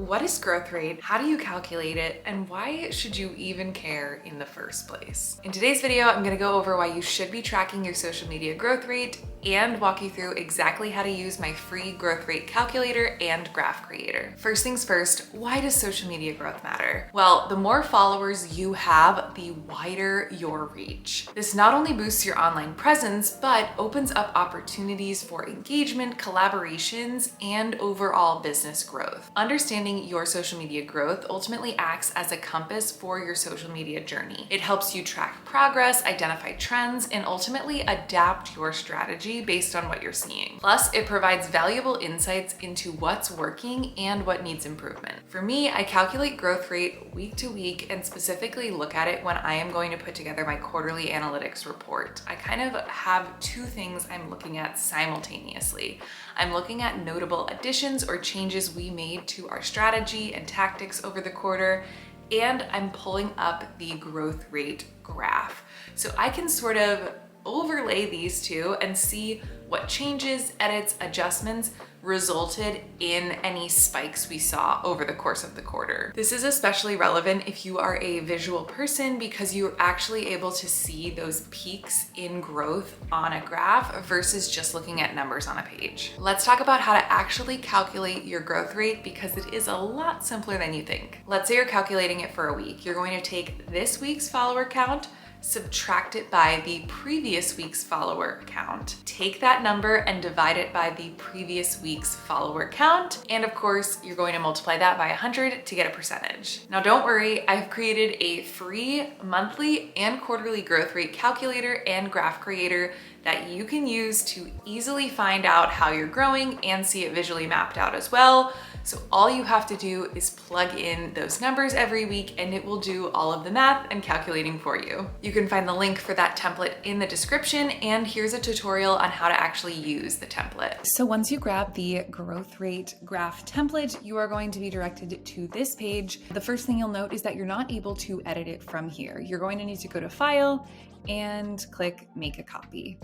What is growth rate? How do you calculate it? And why should you even care in the first place? In today's video, I'm gonna go over why you should be tracking your social media growth rate and walk you through exactly how to use my free growth rate calculator and graph creator. First things first, why does social media growth matter? Well, the more followers you have, the wider your reach. This not only boosts your online presence, but opens up opportunities for engagement, collaborations, and overall business growth. Understanding your social media growth ultimately acts as a compass for your social media journey. It helps you track progress, identify trends, and ultimately adapt your strategy based on what you're seeing. Plus, it provides valuable insights into what's working and what needs improvement. For me, I calculate growth rate week to week and specifically look at it when I am going to put together my quarterly analytics report. I kind of have two things I'm looking at simultaneously. I'm looking at notable additions or changes we made to our strategy and tactics over the quarter, and I'm pulling up the growth rate graph. So I can sort of overlay these two and see what changes, edits, adjustments resulted in any spikes we saw over the course of the quarter. This is especially relevant if you are a visual person because you're actually able to see those peaks in growth on a graph versus just looking at numbers on a page. Let's talk about how to actually calculate your growth rate because it is a lot simpler than you think. Let's say you're calculating it for a week. You're going to take this week's follower count, subtract it by the previous week's follower count. Take that number and divide it by the previous week's follower count. And of course, you're going to multiply that by 100 to get a percentage. Now don't worry, I've created a free monthly and quarterly growth rate calculator and graph creator that you can use to easily find out how you're growing and see it visually mapped out as well. So all you have to do is plug in those numbers every week and it will do all of the math and calculating for you. You can find the link for that template in the description, and here's a tutorial on how to actually use the template. So once you grab the growth rate graph template, you are going to be directed to this page. The first thing you'll note is that you're not able to edit it from here. You're going to need to go to File and click Make a Copy.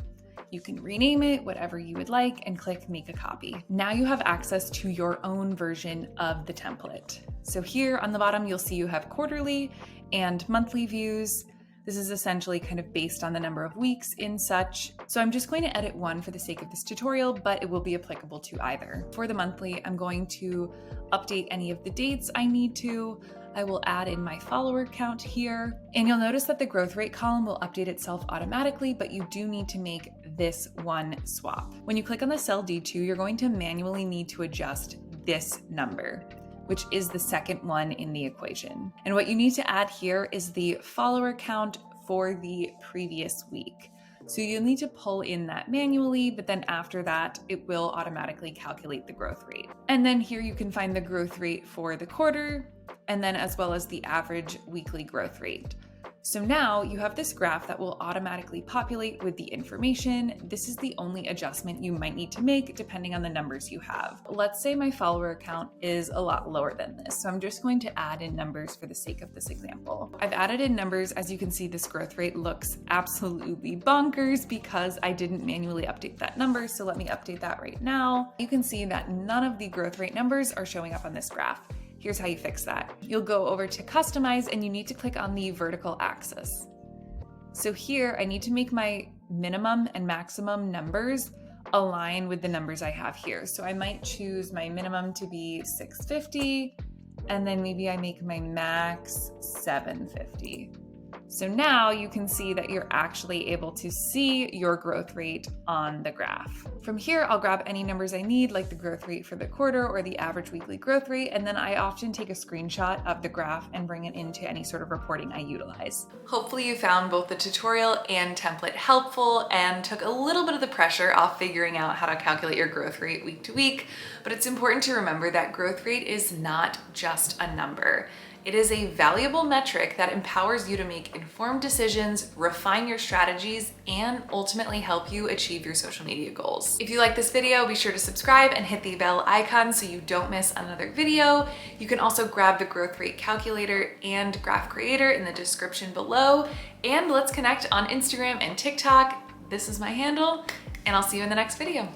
You can rename it whatever you would like and click Make a Copy. Now you have access to your own version of the template. So here on the bottom, you'll see you have quarterly and monthly views. This is essentially kind of based on the number of weeks in such. So I'm just going to edit one for the sake of this tutorial, but it will be applicable to either. For the monthly, I'm going to update any of the dates I need to. I will add in my follower count here, and you'll notice that the growth rate column will update itself automatically, but you do need to make this one swap. When you click on the cell D2, you're going to manually need to adjust this number, which is the second one in the equation. And what you need to add here is the follower count for the previous week. So you'll need to pull in that manually, but then after that, it will automatically calculate the growth rate. And then here you can find the growth rate for the quarter, and then as well as the average weekly growth rate. So now you have this graph that will automatically populate with the information. This is the only adjustment you might need to make depending on the numbers you have. Let's say my follower count is a lot lower than this. So I'm just going to add in numbers for the sake of this example. I've added in numbers. As you can see, this growth rate looks absolutely bonkers because I didn't manually update that number. So let me update that right now. You can see that none of the growth rate numbers are showing up on this graph. Here's how you fix that. You'll go over to Customize and you need to click on the vertical axis. So here I need to make my minimum and maximum numbers align with the numbers I have here. So I might choose my minimum to be 650 and then maybe I make my max 750. So now you can see that you're actually able to see your growth rate on the graph. From here, I'll grab any numbers I need, like the growth rate for the quarter or the average weekly growth rate, and then I often take a screenshot of the graph and bring it into any sort of reporting I utilize. Hopefully you found both the tutorial and template helpful and took a little bit of the pressure off figuring out how to calculate your growth rate week to week, but it's important to remember that growth rate is not just a number. It is a valuable metric that empowers you to make informed decisions, refine your strategies, and ultimately help you achieve your social media goals. If you like this video, be sure to subscribe and hit the bell icon so you don't miss another video. You can also grab the growth rate calculator and graph creator in the description below. And let's connect on Instagram and TikTok. This is my handle, and I'll see you in the next video.